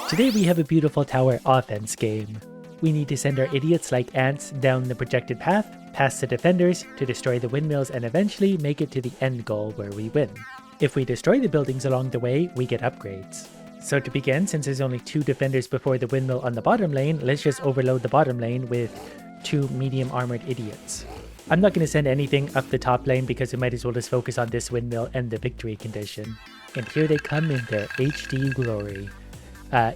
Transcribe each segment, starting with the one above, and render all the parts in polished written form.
Today we have a beautiful tower offense game. We need to send our idiots like ants down the projected path, past the defenders, to destroy the windmills and eventually make it to the end goal where we win. If we destroy the buildings along the way, we get upgrades. So to begin, since there's only 2 defenders before the windmill on the bottom lane, let's just overload the bottom lane with 2 medium armored idiots. I'm not going to send anything up the top lane because we might as well just focus on this windmill and the victory condition. And here they come in their HD glory.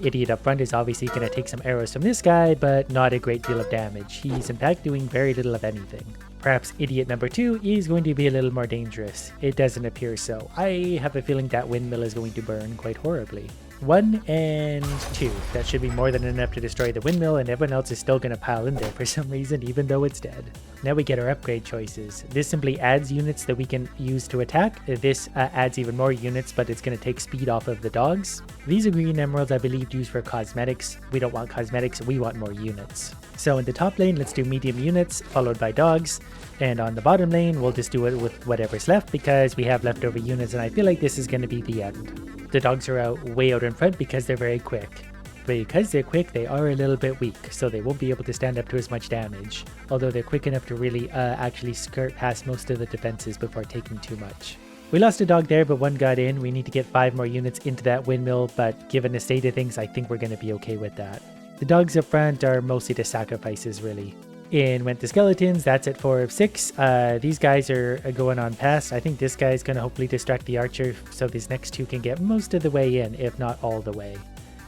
Idiot up front is obviously going to take some arrows from this guy, but not a great deal of damage. He's in fact doing very little of anything. Perhaps idiot number 2 is going to be a little more dangerous. It doesn't appear so. I have a feeling that windmill is going to burn quite horribly. 1 and 2. That should be more than enough to destroy the windmill, and everyone else is still going to pile in there for some reason, even though it's dead. Now we get our upgrade choices. This simply adds units that we can use to attack. This adds even more units, but it's going to take speed off of the dogs. These are green emeralds, I believe, used for cosmetics. We don't want cosmetics, we want more units. So in the top lane, let's do medium units, followed by dogs. And on the bottom lane, we'll just do it with whatever's left because we have leftover units, and I feel like this is going to be the end. The dogs are way out in front because they're very quick. But because they're quick, they are a little bit weak, so they won't be able to stand up to as much damage. Although they're quick enough to really actually skirt past most of the defenses before taking too much. We lost a dog there, but 1 got in. We need to get 5 more units into that windmill, but given the state of things, I think we're going to be okay with that. The dogs up front are mostly the sacrifices, really. In went the skeletons, that's at 4 of 6. These guys are going on past. I think this guy is going to hopefully distract the archer so these next 2 can get most of the way in, if not all the way.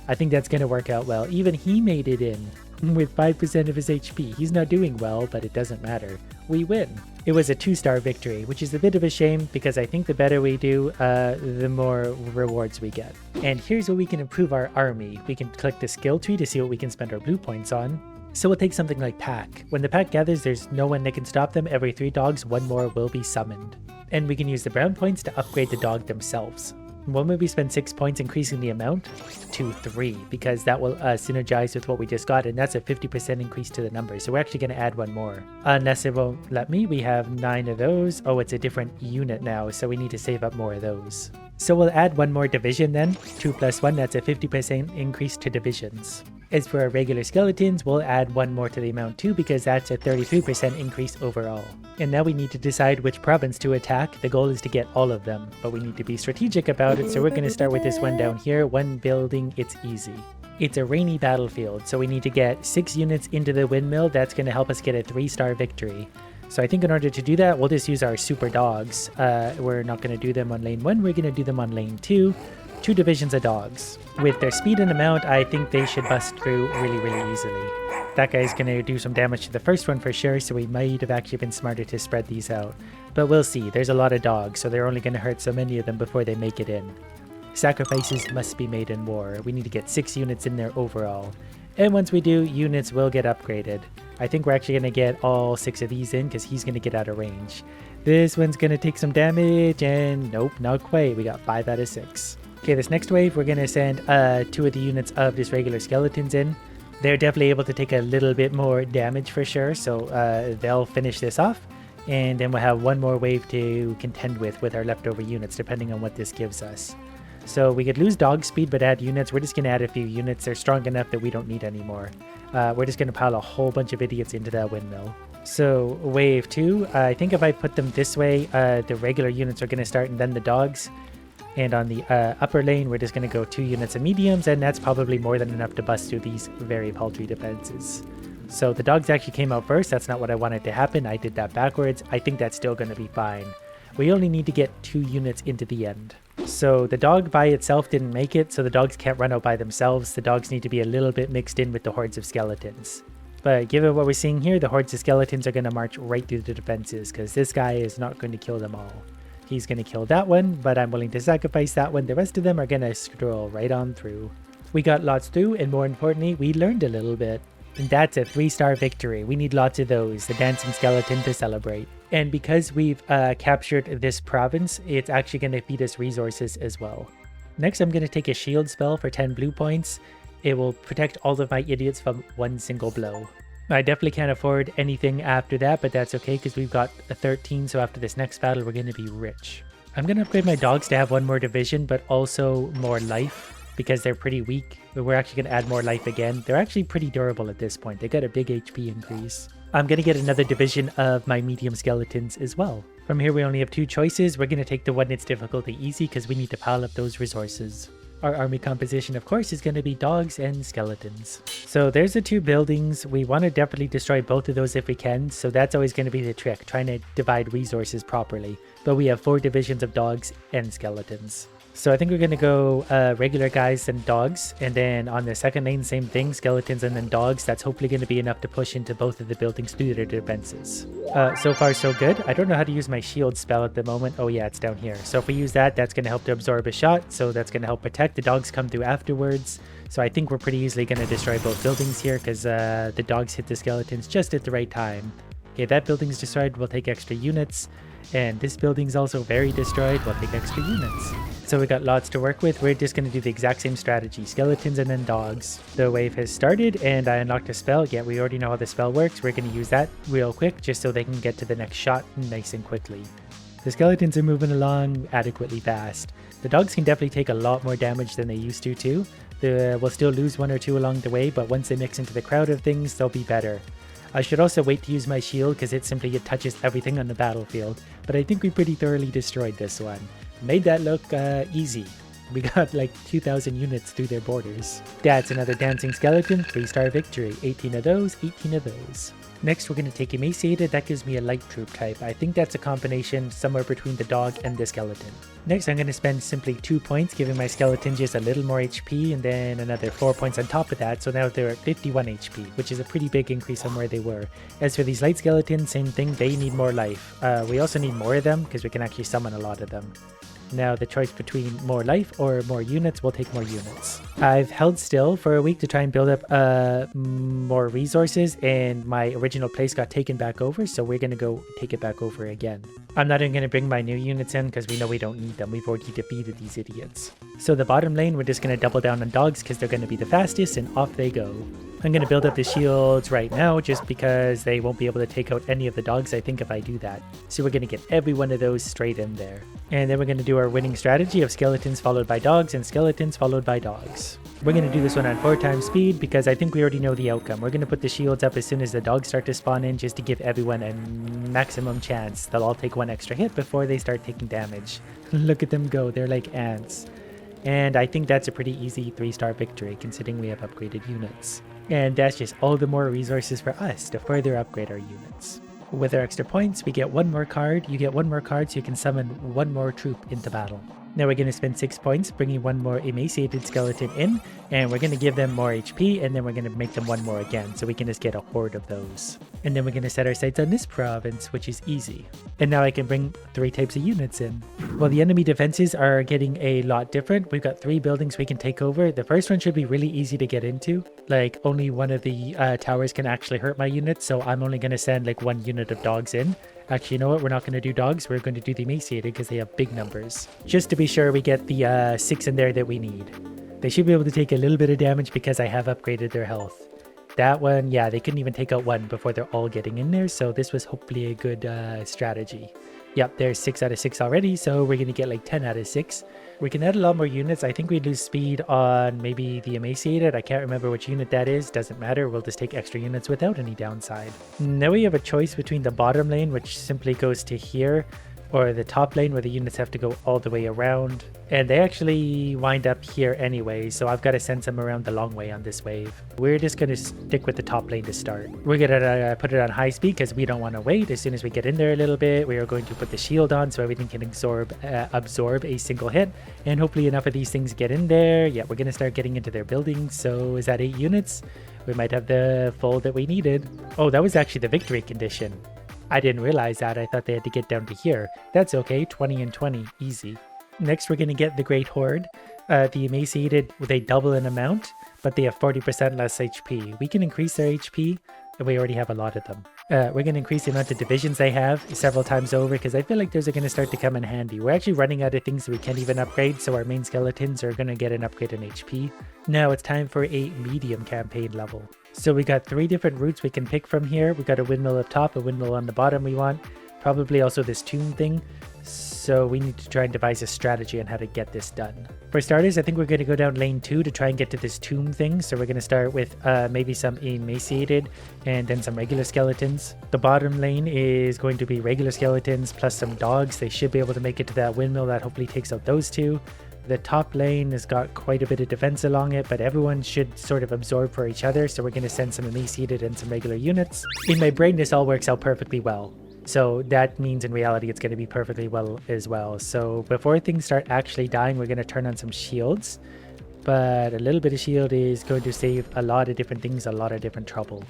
I think that's going to work out well. Even he made it in with 5% of his HP. He's not doing well, but it doesn't matter. We win. It was a 2-star victory, which is a bit of a shame because I think the better we do, the more rewards we get. And here's where we can improve our army. We can click the skill tree to see what we can spend our blue points on. So we'll take something like Pack. When the pack gathers, there's no one that can stop them. Every 3 dogs, 1 more will be summoned. And we can use the brown points to upgrade the dog themselves. When we spend 6 points increasing the amount to 3, because that will synergize with what we just got, and that's a 50% increase to the number. So we're actually going to add 1 more. Unless it won't let me, we have 9 of those. Oh, it's a different unit now, so we need to save up more of those. So we'll add 1 more division then. 2 plus 1, that's a 50% increase to divisions. As for our regular skeletons, we'll add 1 more to the amount too because that's a 33% increase overall. And now we need to decide which province to attack. The goal is to get all of them, but we need to be strategic about it, so we're going to start with this one down here. 1 building, it's easy. It's a rainy battlefield, so we need to get 6 units into the windmill. That's going to help us get a 3-star victory. So I think in order to do that, we'll just use our super dogs. We're not going to do them on lane 1, we're going to do them on lane 2. 2 divisions of dogs. With their speed and amount, I think they should bust through really easily. That guy's going to do some damage to the first one for sure, so we might have actually been smarter to spread these out. But we'll see, there's a lot of dogs, so they're only going to hurt so many of them before they make it in. Sacrifices must be made in war. We need to get 6 units in there overall. And once we do, units will get upgraded. I think we're actually going to get all 6 of these in because he's going to get out of range. This one's going to take some damage, and nope, not quite. We got 5 out of 6. Okay, this next wave, we're going to send 2 of the units of just regular skeletons in. They're definitely able to take a little bit more damage for sure, so they'll finish this off. And then we'll have 1 more wave to contend with our leftover units, depending on what this gives us. So we could lose dog speed, but add units. We're just going to add a few units. They're strong enough that we don't need any more. We're just going to pile a whole bunch of idiots into that windmill. So wave 2, I think if I put them this way, the regular units are going to start and then the dogs. And on the upper lane, we're just going to go 2 units of mediums, and that's probably more than enough to bust through these very paltry defenses. So the dogs actually came out first. That's not what I wanted to happen. I did that backwards. I think that's still going to be fine. We only need to get 2 units into the end. So the dog by itself didn't make it, so the dogs can't run out by themselves. The dogs need to be a little bit mixed in with the hordes of skeletons. But given what we're seeing here, the hordes of skeletons are going to march right through the defenses because this guy is not going to kill them all. He's going to kill that one, but I'm willing to sacrifice that one. The rest of them are going to stroll right on through. We got lots through, and more importantly, we learned a little bit. And that's a 3-star victory. We need lots of those, the dancing skeleton, to celebrate. And because we've captured this province, it's actually going to feed us resources as well. Next, I'm going to take a shield spell for 10 blue points. It will protect all of my idiots from 1 single blow. I definitely can't afford anything after that, but that's okay because we've got a 13, so after this next battle, we're going to be rich. I'm going to upgrade my dogs to have 1 more division, but also more life. because they're pretty weak. But we're actually going to add more life again. They're actually pretty durable at this point. They got a big HP increase. I'm going to get another division of my medium skeletons as well. From here, we only have 2 choices. We're going to take the one that's difficulty easy because we need to pile up those resources. Our army composition, of course, is going to be dogs and skeletons. So there's the 2 buildings. We want to definitely destroy both of those if we can. So that's always going to be the trick, trying to divide resources properly. But we have 4 divisions of dogs and skeletons. So I think we're going to go regular guys and dogs. And then on the second lane, same thing, skeletons and then dogs. That's hopefully going to be enough to push into both of the buildings through their defenses. So far, so good. I don't know how to use my shield spell at the moment. Oh yeah, it's down here. So if we use that, that's going to help to absorb a shot. So that's going to help protect. The dogs come through afterwards. So I think we're pretty easily going to destroy both buildings here because the dogs hit the skeletons just at the right time. Okay, that building's destroyed. We'll take extra units. And this building's also very destroyed. We'll take extra units. So we got lots to work with. We're just going to do the exact same strategy. Skeletons and then dogs. The wave has started and I unlocked a spell. Yeah, we already know how the spell works. We're going to use that real quick just so they can get to the next shot nice and quickly. The skeletons are moving along adequately fast. The dogs can definitely take a lot more damage than they used to too. We'll still lose 1 or 2 along the way, but once they mix into the crowd of things, they'll be better. I should also wait to use my shield because it touches everything on the battlefield, but I think we pretty thoroughly destroyed this one. Made that look easy. We got like 2,000 units through their borders. That's another dancing skeleton, 3-star victory, 18 of those, 18 of those. Next we're going to take Emaciated. That gives me a light troop type. I think that's a combination somewhere between the dog and the skeleton. Next I'm going to spend simply 2 points, giving my skeleton just a little more HP and then another 4 points on top of that. So now they're at 51 HP, which is a pretty big increase on where they were. As for these light skeletons, same thing, they need more life. We also need more of them because we can actually summon a lot of them. Now the choice between more life or more units, we'll take more units. I've held still for a week to try and build up more resources and my original place got taken back over, so we're going to go take it back over again. I'm not even going to bring my new units in because we know we don't need them. We've already defeated these idiots. So the bottom lane, we're just going to double down on dogs because they're going to be the fastest and off they go. I'm going to build up the shields right now just because they won't be able to take out any of the dogs, I think, if I do that. So we're going to get every one of those straight in there. And then we're going to do our winning strategy of skeletons followed by dogs and skeletons followed by dogs. We're going to do this one on 4 times speed because I think we already know the outcome. We're going to put the shields up as soon as the dogs start to spawn in just to give everyone a maximum chance. They'll all take 1 extra hit before they start taking damage. Look at them go, they're like ants. And I think that's a pretty easy 3-star victory considering we have upgraded units. And that's just all the more resources for us to further upgrade our units. With our extra points, we get 1 more card. You get 1 more card so you can summon 1 more troop into battle. Now we're going to spend 6 points bringing 1 more Emaciated skeleton in, and we're going to give them more HP, and then we're going to make them 1 more again, so we can just get a horde of those. And then we're going to set our sights on this province, which is easy. And now I can bring 3 types of units in. Well, the enemy defenses are getting a lot different. We've got 3 buildings we can take over. The first one should be really easy to get into. Like, only 1 of the towers can actually hurt my units, so I'm only going to send like 1 unit of dogs in. Actually, you know what? We're not going to do dogs. We're going to do the Emaciated because they have big numbers. Just to be sure we get the 6 in there that we need. They should be able to take a little bit of damage because I have upgraded their health. That one, yeah, they couldn't even take out 1 before they're all getting in there. So this was hopefully a good strategy. Yep, there's 6 out of 6 already. So we're going to get like 10 out of 6. We can add a lot more units. I think we'd lose speed on maybe the Emaciated. I can't remember which unit that is. Doesn't matter. We'll just take extra units without any downside. Now we have a choice between the bottom lane, which simply goes to here, or the top lane where the units have to go all the way around. And they actually wind up here anyway, so I've got to send some around the long way on this wave. We're just going to stick with the top lane to start. We're going to put it on high speed because we don't want to wait. As soon as we get in there a little bit, we are going to put the shield on so everything can absorb a single hit. And hopefully enough of these things get in there. Yeah, we're going to start getting into their buildings. So is that 8 units? We might have the full that we needed. Oh, that was actually the victory condition. I didn't realize that. I thought they had to get down to here. That's okay. 20 and 20. Easy. Next, we're going to get the Great Horde. The Emaciated, they double in amount, but they have 40% less HP. We can increase their HP, and we already have a lot of them. We're going to increase the amount of divisions they have several times over, because I feel like those are going to start to come in handy. We're actually running out of things that we can't even upgrade, so our main skeletons are going to get an upgrade in HP. Now it's time for a medium campaign level. So we got 3 different routes we can pick from here. We got a windmill up top, a windmill on the bottom we want. Probably also this tomb thing. So we need to try and devise a strategy on how to get this done. For starters, I think we're going to go down lane 2 to try and get to this tomb thing. So we're going to start with maybe some emaciated and then some regular skeletons. The bottom lane is going to be regular skeletons plus some dogs. They should be able to make it to that windmill that hopefully takes out those two. The top lane has got quite a bit of defense along it, but everyone should sort of absorb for each other. So we're going to send some emaciated and some regular units. In my brain, this all works out perfectly well. So that means in reality, it's going to be perfectly well as well. So before things start actually dying, we're going to turn on some shields. But a little bit of shield is going to save a lot of different things, a lot of different trouble.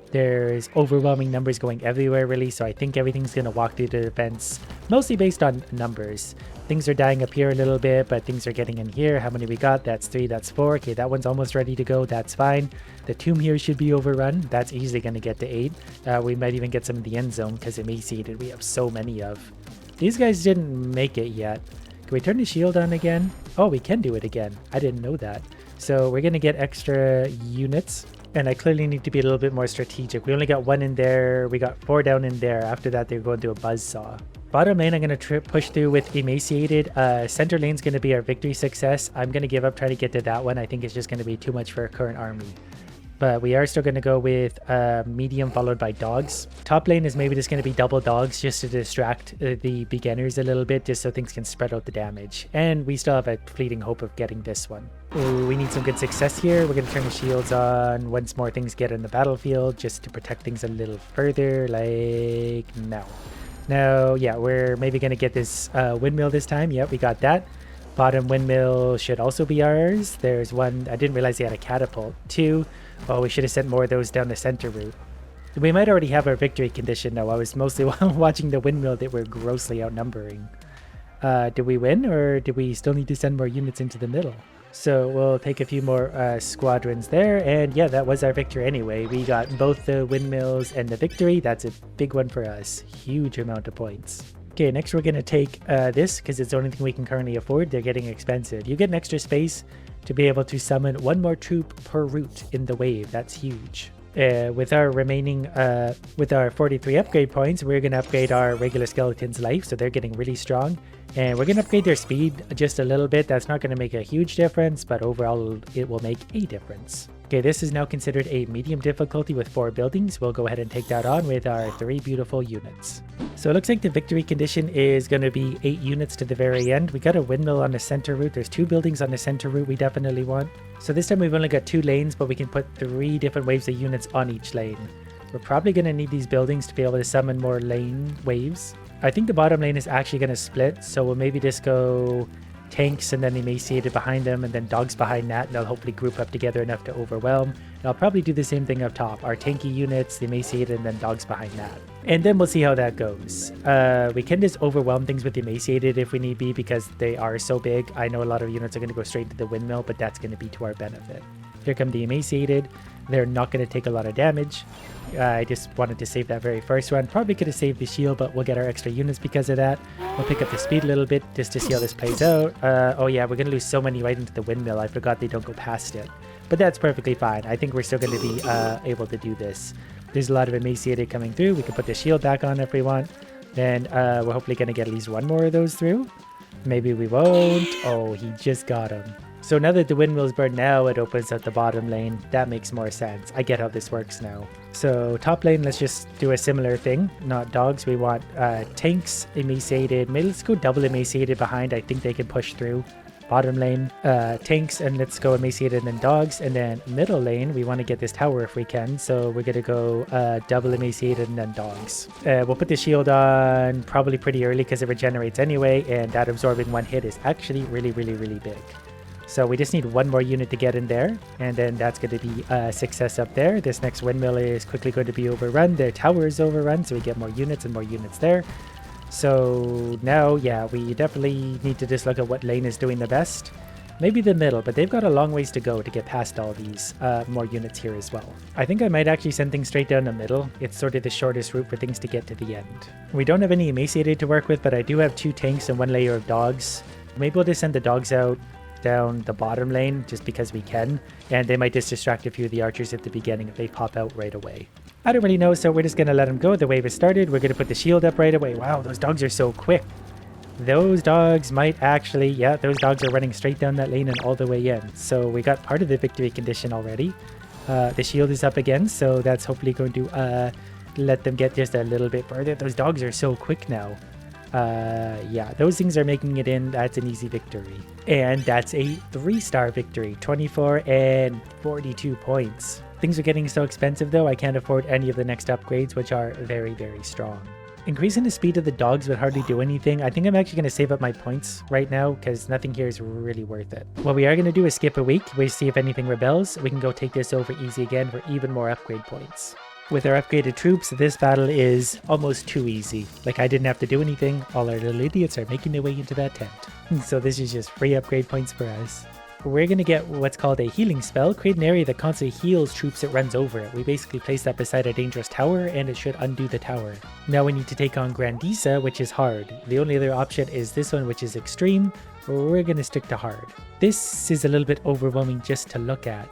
There's overwhelming numbers going everywhere, really. So I think everything's going to walk through the defense, mostly based on numbers. Things are dying up here a little bit, but things are getting in here. How many we got? That's 3, that's 4. Okay, that one's almost ready to go. That's fine. The tomb here should be overrun. That's easily going to get to 8. We might even get some in the end zone because emaciated we have so many of. These guys didn't make it yet. Can we turn the shield on again? Oh, we can do it again. I didn't know that. So we're going to get extra units. And I clearly need to be a little bit more strategic. We only got 1 in there. We got 4 down in there. After that, they're going to a buzzsaw. Bottom lane, I'm going to push through with emaciated. Center lane's going to be our victory success. I'm going to give up trying to get to that one. I think it's just going to be too much for our current army. But we are still going to go with medium followed by dogs. Top lane is maybe just going to be double dogs just to distract the beginners a little bit, just so things can spread out the damage. And we still have a fleeting hope of getting this one. Ooh, we need some good success here. We're going to turn the shields on once more things get in the battlefield, just to protect things a little further, like now. Now, yeah, we're maybe going to get this windmill this time. Yep, we got that. Bottom windmill should also be ours. There's 1. I didn't realize they had a catapult. 2. Oh, we should have sent more of those down the center route. We might already have our victory condition now. I was mostly watching the windmill that we're grossly outnumbering. Did we win, or do we still need to send more units into the middle? So we'll take a few more squadrons there. And yeah, that was our victory anyway. We got both the windmills and the victory. That's a big one for us. Huge amount of points. Okay, next we're going to take this because it's the only thing we can currently afford. They're getting expensive. You get an extra space to be able to summon 1 more troop per route in the wave. That's huge. With our remaining, with our 43 upgrade points, we're going to upgrade our regular skeletons' life, so they're getting really strong. And we're going to upgrade their speed just a little bit. That's not going to make a huge difference, but overall it will make a difference. Okay, this is now considered a medium difficulty with 4 buildings. We'll go ahead and take that on with our 3 beautiful units. So it looks like the victory condition is going to be 8 units to the very end. We got a windmill on the center route. There's 2 buildings on the center route we definitely want. So this time we've only got 2 lanes, but we can put 3 different waves of units on each lane. We're probably going to need these buildings to be able to summon more lane waves. I think the bottom lane is actually going to split, so we'll maybe just go tanks and then emaciated behind them, and then dogs behind that, and they'll hopefully group up together enough to overwhelm. And I'll probably do the same thing up top, our tanky units, the emaciated, and then dogs behind that. And then we'll see how that goes. We can just overwhelm things with the emaciated if we need be, because they are so big. I know a lot of units are going to go straight to the windmill, but that's going to be to our benefit. Here come the emaciated. They're not going to take a lot of damage. I just wanted to save that very first one. Probably could have saved the shield, but we'll get our extra units because of that. We'll pick up the speed a little bit just to see how this plays out. Oh yeah, we're going to lose so many right into the windmill. I forgot they don't go past it. But that's perfectly fine. I think we're still going to be able to do this. There's a lot of emaciated coming through. We can put the shield back on if we want. Then we're hopefully going to get at least 1 more of those through. Maybe we won't. Oh, he just got him. So now that the windmill's burned now, it opens up the bottom lane. That makes more sense. I get how this works now. So top lane, let's just do a similar thing. Not dogs. We want tanks, emaciated. Maybe let's go double emaciated behind. I think they can push through. Bottom lane, tanks, and let's go emaciated and then dogs. And then middle lane, we want to get this tower if we can. So we're going to go double emaciated and then dogs. We'll put the shield on probably pretty early because it regenerates anyway. And that absorbing 1 hit is actually really, really, really big. So we just need 1 more unit to get in there, and then that's going to be a success up there. This next windmill is quickly going to be overrun. Their tower is overrun, so we get more units and more units there. So now, yeah, we definitely need to just look at what lane is doing the best. Maybe the middle, but they've got a long ways to go to get past all these more units here as well. I think I might actually send things straight down the middle. It's sort of the shortest route for things to get to the end. We don't have any emaciated to work with, but I do have 2 tanks and 1 layer of dogs. Maybe we'll just send the dogs out down the bottom lane just because we can, and they might just distract a few of the archers at the beginning if they pop out right away. I don't really know, so we're just going to let them go. The wave has started. We're going to put the shield up right away. Wow, those dogs are so quick. Those dogs might actually, yeah, those dogs are running straight down that lane and all the way in. So we got part of the victory condition already. The shield is up again, so that's hopefully going to let them get just a little bit further. Those dogs are so quick now. Yeah, those things are making it in. That's an easy victory. And that's a 3-star victory, 24 and 42 points. Things are getting so expensive though, I can't afford any of the next upgrades, which are very, very strong. Increasing the speed of the dogs would hardly do anything. I think I'm actually going to save up my points right now because nothing here is really worth it. What we are going to do is skip a week. We see if anything rebels. We can go take this over easy again for even more upgrade points. With our upgraded troops, this battle is almost too easy. Like, I didn't have to do anything. All our little idiots are making their way into that tent. So this is just free upgrade points for us. We're going to get what's called a healing spell. Create an area that constantly heals troops that runs over it. We basically place that beside a dangerous tower and it should undo the tower. Now we need to take on Grandisa, which is hard. The only other option is this one, which is extreme. We're going to stick to hard. This is a little bit overwhelming just to look at.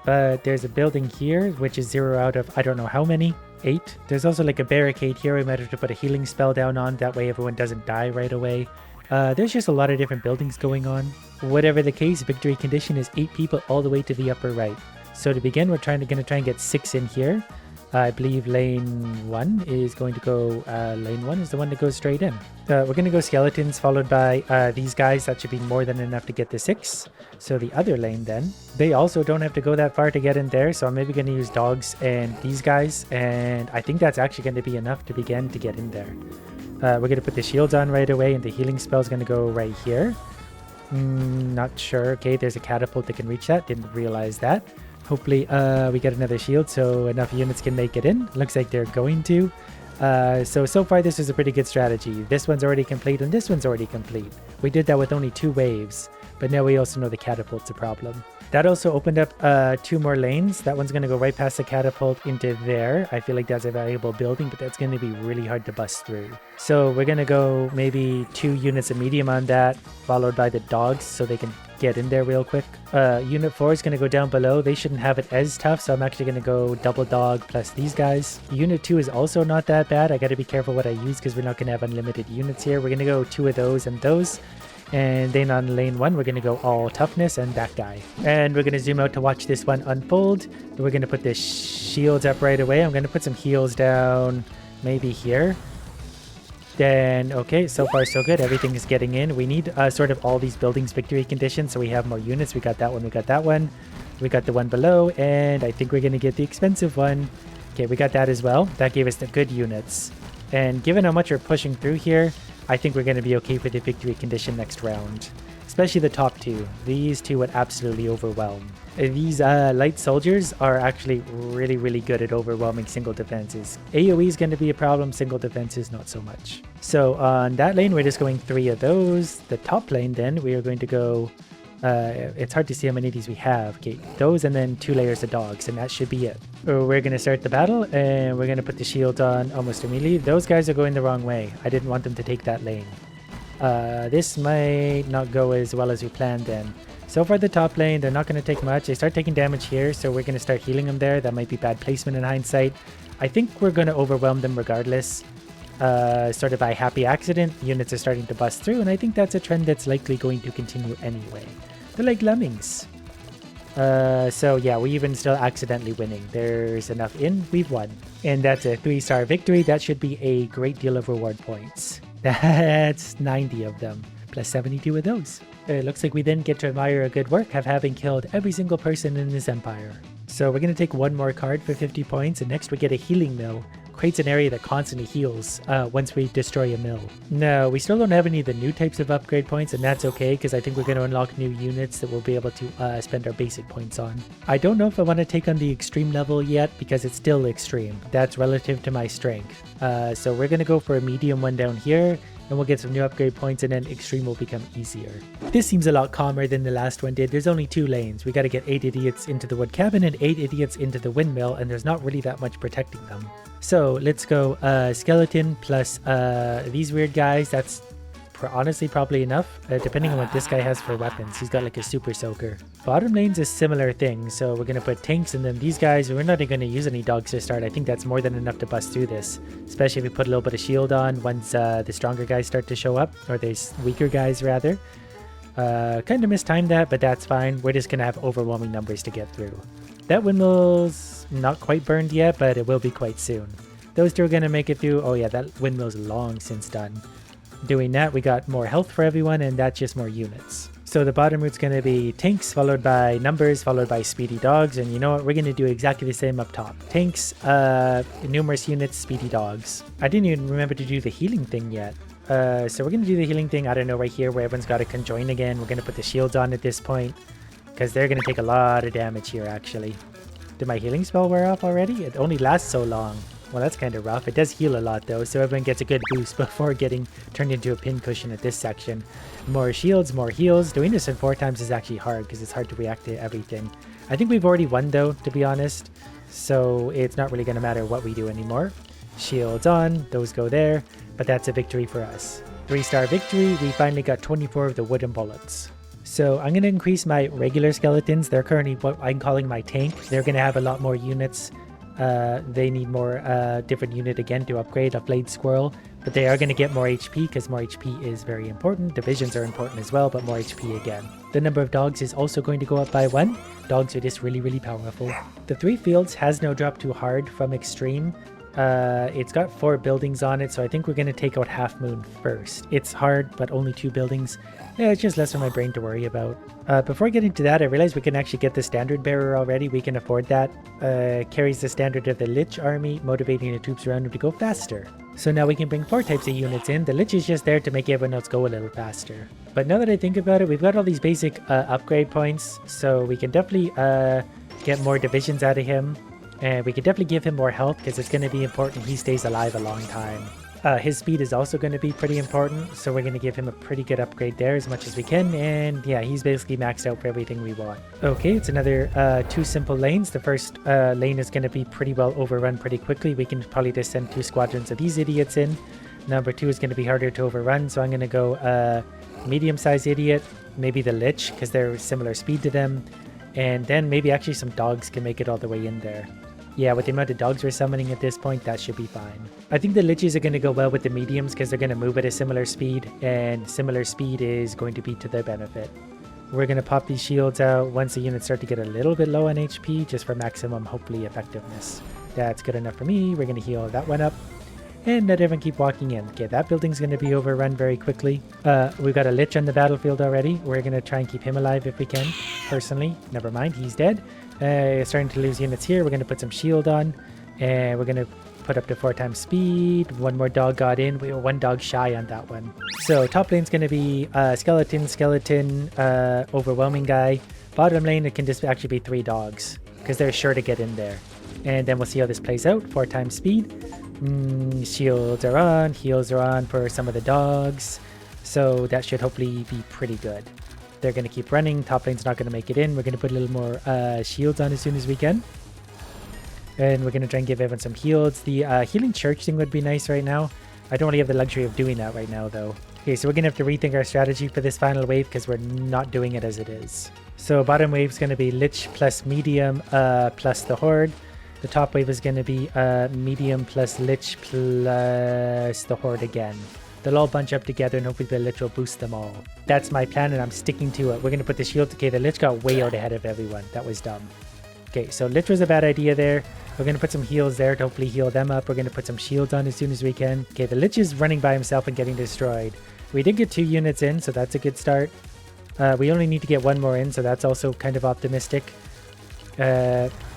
But there's a building here, which is 0 out of I don't know how many. 8. There's also like a barricade here we might have to put a healing spell down on. That way everyone doesn't die right away. There's just a lot of different buildings going on. Whatever the case, victory condition is 8 people all the way to the upper right. So to begin, we're going to try and get 6 in here. I believe lane 1 is going to go, lane 1 is the one that goes straight in. We're going to go skeletons followed by these guys. That should be more than enough to get the 6. So the other lane then, they also don't have to go that far to get in there. So I'm maybe going to use dogs and these guys. And I think that's actually going to be enough to begin to get in there. We're going to put the shields on right away and the healing spell is going to go right here. Not sure. Okay, there's a catapult that can reach that. Didn't realize that. Hopefully we get another shield so enough units can make it in. Looks like they're going to. So far this is a pretty good strategy. This one's already complete and this one's already complete. We did that with only 2 waves, but now we also know the catapult's a problem. That also opened up 2 more lanes. That one's going to go right past the catapult into there. I feel like that's a valuable building, but that's going to be really hard to bust through. So we're going to go maybe 2 units of medium on that, followed by the dogs so they can get in there real quick. Unit 4 is going to go down below. They shouldn't have it as tough, so I'm actually going to go double dog plus these guys. Unit 2 is also not that bad. I got to be careful what I use because we're not going to have unlimited units here. We're going to go 2 of those and those. And then on lane 1, we're going to go all toughness and that guy. And we're going to zoom out to watch this one unfold. We're going to put the shields up right away. I'm going to put some heals down maybe here. Then, okay, so far so good. Everything is getting in. We need sort of all these buildings victory conditions so we have more units. We got that one, we got that one. We got the one below, and I think we're going to get the expensive one. Okay, we got that as well. That gave us the good units. And given how much we're pushing through here, I think we're going to be okay for the victory condition next round. Especially the top 2. These 2 would absolutely overwhelm. These light soldiers are actually really, really good at overwhelming single defenses. AoE is going to be a problem, single defenses not so much. So on that lane, we're just going 3 of those. The top lane then, we are going to go... it's hard to see how many of these we have. Okay, those and then 2 layers of dogs, and that should be it. We're going to start the battle, and we're going to put the shield on almost immediately. Those guys are going the wrong way. I didn't want them to take that lane. This might not go as well as we planned then. So far the top lane, they're not going to take much. They start taking damage here, so we're going to start healing them there. That might be bad placement in hindsight. I think we're going to overwhelm them regardless. Sort of by happy accident, units are starting to bust through, and I think that's a trend that's likely going to continue anyway. They're like lemmings. So yeah, we even still accidentally winning. There's enough in, we've won. And that's a 3-star victory. That should be a great deal of reward points. That's 90 of them, plus 72 of those. It looks like we then get to admire a good work of having killed every single person in this empire. So we're going to take 1 more card for 50 points, and next we get a healing mill. Creates an area that constantly heals once we destroy a mill. No, we still don't have any of the new types of upgrade points, and that's okay because I think we're going to unlock new units that we'll be able to spend our basic points on. I don't know if I want to take on the extreme level yet because it's still extreme. That's relative to my strength. So we're going to go for a medium one down here, and we'll get some new upgrade points, and then extreme will become easier. This seems a lot calmer than the last one did. There's only 2 lanes. We got to get 8 idiots into the wood cabin and 8 idiots into the windmill, and there's not really that much protecting them. So let's go skeleton plus these weird guys. That's honestly probably enough, depending on what this guy has for weapons. He's got like a super soaker. Bottom lane's a similar thing, so we're going to put tanks, and then these guys, we're not even going to use any dogs to start. I think that's more than enough to bust through this, especially if we put a little bit of shield on once the stronger guys start to show up, or there's weaker guys rather. Kind of mistimed that, but that's fine. We're just going to have overwhelming numbers to get through. That windmill's not quite burned yet, but it will be quite soon. Those two are going to make it through. Oh yeah, that windmill's long since done. Doing that, we got more health for everyone, and that's just more units. So the bottom route's going to be tanks, followed by numbers, followed by speedy dogs. And you know what? We're going to do exactly the same up top. Tanks, numerous units, speedy dogs. I didn't even remember to do the healing thing yet. So we're going to do the healing thing, I don't know, right here where everyone's got to conjoin again. We're going to put the shields on at this point, because they're going to take a lot of damage here, actually. Did my healing spell wear off already? It only lasts so long. Well, that's kind of rough. It does heal a lot, though, so everyone gets a good boost before getting turned into a pincushion at this section. More shields, more heals. Doing this in 4 times is actually hard, because it's hard to react to everything. I think we've already won, though, to be honest, so it's not really going to matter what we do anymore. Shields on, those go there, but that's a victory for us. 3-star victory, we finally got 24 of the wooden bullets. So I'm going to increase my regular skeletons. They're currently what I'm calling my tank. They're going to have a lot more units. They need more different unit again to upgrade a blade squirrel, but they are going to get more HP because more HP is very important. Divisions are important as well, but more HP again. The number of dogs is also going to go up by 1. Dogs are just really, really powerful. The 3 fields has no drop too hard from extreme. It's got 4 buildings on it, so I think we're going to take out Half Moon first. It's hard, but only 2 buildings. Yeah, it's just less for my brain to worry about. Before I get into that, I realized we can actually get the standard bearer already. We can afford that. Carries the standard of the Lich army, motivating the troops around him to go faster. So now we can bring 4 types of units in. The Lich is just there to make everyone else go a little faster. But now that I think about it, we've got all these basic upgrade points, so we can definitely get more divisions out of him. And we can definitely give him more health because it's going to be important he stays alive a long time. His speed is also going to be pretty important, so we're going to give him a pretty good upgrade there as much as we can. And yeah, he's basically maxed out for everything we want. Okay, it's another 2 simple lanes. The first lane is going to be pretty well overrun pretty quickly. We can probably just send 2 squadrons of these idiots in. Number 2 is going to be harder to overrun, so I'm going to go medium-sized idiot, maybe the Lich because they're similar speed to them. And then maybe actually some dogs can make it all the way in there. Yeah, with the amount of dogs we're summoning at this point, that should be fine. I think the Liches are going to go well with the mediums because they're going to move at a similar speed, and similar speed is going to be to their benefit. We're going to pop these shields out once the units start to get a little bit low on HP, just for maximum, hopefully, effectiveness. That's good enough for me. We're going to heal that one up. And let everyone keep walking in. Okay, that building's going to be overrun very quickly. We've got a Lich on the battlefield already. We're going to try and keep him alive if we can, personally. Never mind, he's dead. Starting to lose units here. We're going to put some shield on. And we're going to put up to 4 times speed. 1 more dog got in. We were 1 dog shy on that one. So top lane's going to be skeleton, overwhelming guy. Bottom lane, it can just actually be 3 dogs because they're sure to get in there. And then we'll see how this plays out. 4 times speed. Shields are on, heals are on for some of the dogs, so that should hopefully be pretty good. They're going to keep running. Top lane's not going to make it in. We're going to put a little more shields on as soon as we can, and we're going to try and give everyone some heals. The healing church thing would be nice right now. I don't really have the luxury of doing that right now though. Okay, so we're going to have to rethink our strategy for this final wave because we're not doing it as it is. So bottom wave is going to be Lich plus medium plus the Horde. The top wave is going to be medium plus Lich plus the Horde again. They'll all bunch up together and hopefully the Lich will boost them all. That's my plan and I'm sticking to it. We're going to put the shield. Okay, the Lich got way out ahead of everyone. That was dumb. Okay, so Lich was a bad idea there. We're going to put some heals there to hopefully heal them up. We're going to put some shields on as soon as we can. Okay, the Lich is running by himself and getting destroyed. We did get 2 units in, so that's a good start. We only need to get 1 more in, so that's also kind of optimistic.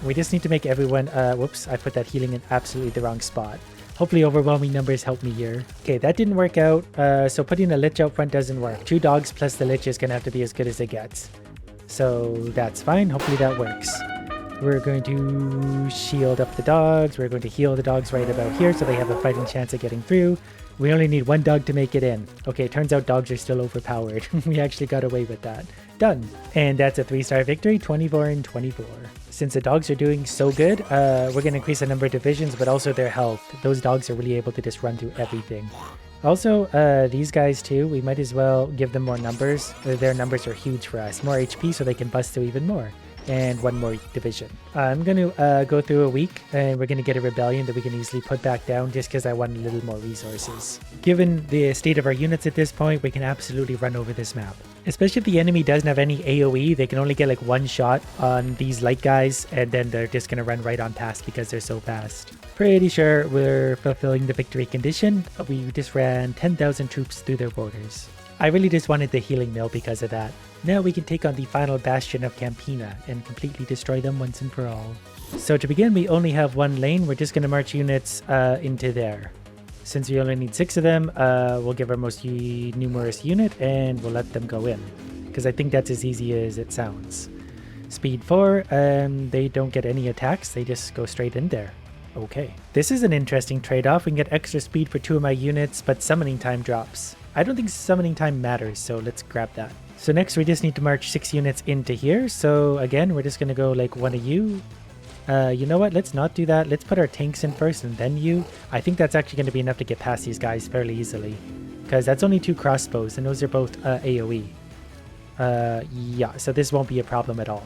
We just need to make everyone, whoops, I put that healing in absolutely the wrong spot. Hopefully overwhelming numbers help me here. Okay, that didn't work out, so putting a Lich out front doesn't work. 2 dogs plus the Lich is going to have to be as good as it gets. So that's fine, hopefully that works. We're going to shield up the dogs, we're going to heal the dogs right about here so they have a fighting chance of getting through. We only need 1 dog to make it in. Okay, turns out dogs are still overpowered. We actually got away with that. Done. And that's a 3-star victory, 24 and 24. Since the dogs are doing so good, we're going to increase the number of divisions, but also their health. Those dogs are really able to just run through everything. Also, these guys too, we might as well give them more numbers. Their numbers are huge for us. More HP so they can bust through even more. And one more division. I'm going to go through a week and we're going to get a rebellion that we can easily put back down just because I want a little more resources. Given the state of our units at this point, we can absolutely run over this map. Especially if the enemy doesn't have any AoE, they can only get like one shot on these light guys and then they're just going to run right on past because they're so fast. Pretty sure we're fulfilling the victory condition. We just ran 10,000 troops through their borders. I really just wanted the healing mill because of that. Now we can take on the final bastion of Campina and completely destroy them once and for all. So to begin, we only have one lane. We're just going to march units into there. Since we only need 6 of them, we'll give our most numerous unit and we'll let them go in. Because I think that's as easy as it sounds. Speed 4, they don't get any attacks. They just go straight in there. Okay. This is an interesting trade-off. We can get extra speed for 2 of my units, but summoning time drops. I don't think summoning time matters, so let's grab that. So next we just need to march 6 units into here. So again, we're just going to go like one of you. You know what? Let's not do that. Let's put our tanks in first and then you. I think that's actually going to be enough to get past these guys fairly easily. Because that's only 2 crossbows and those are both AoE. Yeah, so this won't be a problem at all.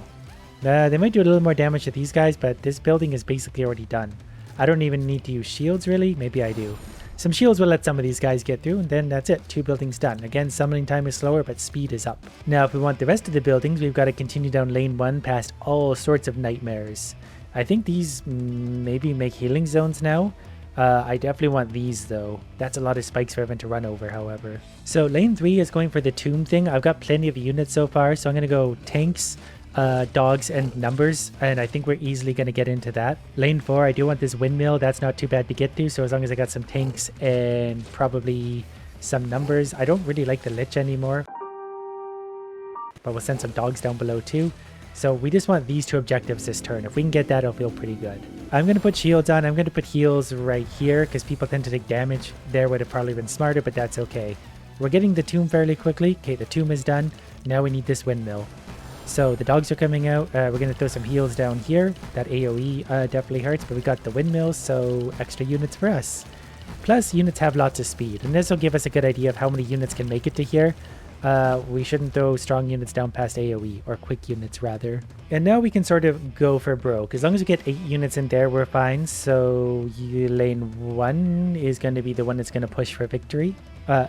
They might do a little more damage to these guys, but this building is basically already done. I don't even need to use shields really. Maybe I do. Some shields will let some of these guys get through and then that's it. 2 buildings done. Again, summoning time is slower, but speed is up. Now, if we want the rest of the buildings, we've got to continue down lane 1 past all sorts of nightmares. I think these maybe make healing zones now. I definitely want these though. That's a lot of spikes for everyone to run over, however. So lane 3 is going for the tomb thing. I've got plenty of units so far, so I'm going to go tanks, dogs, and numbers, and I think we're easily going to get into that. Lane 4, I do want this windmill. That's not too bad to get to, so as long as I got some tanks and probably some numbers. I don't really like the Lich anymore, but we'll send some dogs down below too. So we just want these 2 objectives this turn. If we can get that, it'll feel pretty good. I'm going to put shields on. I'm going to put heals right here because people tend to take damage. There would have probably been smarter, but that's okay. We're getting the tomb fairly quickly. Okay, the tomb is done. Now we need this windmill. So the dogs are coming out. We're going to throw some heals down here. That AoE definitely hurts, but we got the windmills, so extra units for us. Plus, units have lots of speed, and this will give us a good idea of how many units can make it to here. We shouldn't throw strong units down past AoE, or quick units rather. And now we can sort of go for broke. As long as we get 8 units in there, we're fine. So lane 1 is going to be the one that's going to push for victory.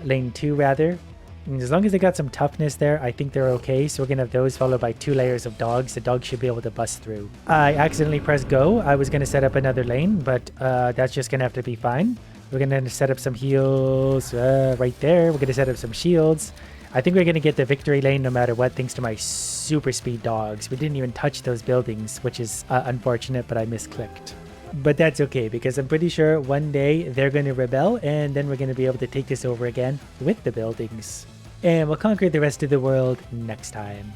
Lane 2 rather. And as long as they got some toughness there, I think they're okay. So we're going to have those followed by 2 layers of dogs. The dogs should be able to bust through. I accidentally pressed go. I was going to set up another lane, but that's just going to have to be fine. We're going to set up some heals right there. We're going to set up some shields. I think we're going to get the victory lane no matter what, thanks to my super speed dogs. We didn't even touch those buildings, which is unfortunate, but I misclicked. But that's okay, because I'm pretty sure one day they're going to rebel, and then we're going to be able to take this over again with the buildings. And we'll conquer the rest of the world next time.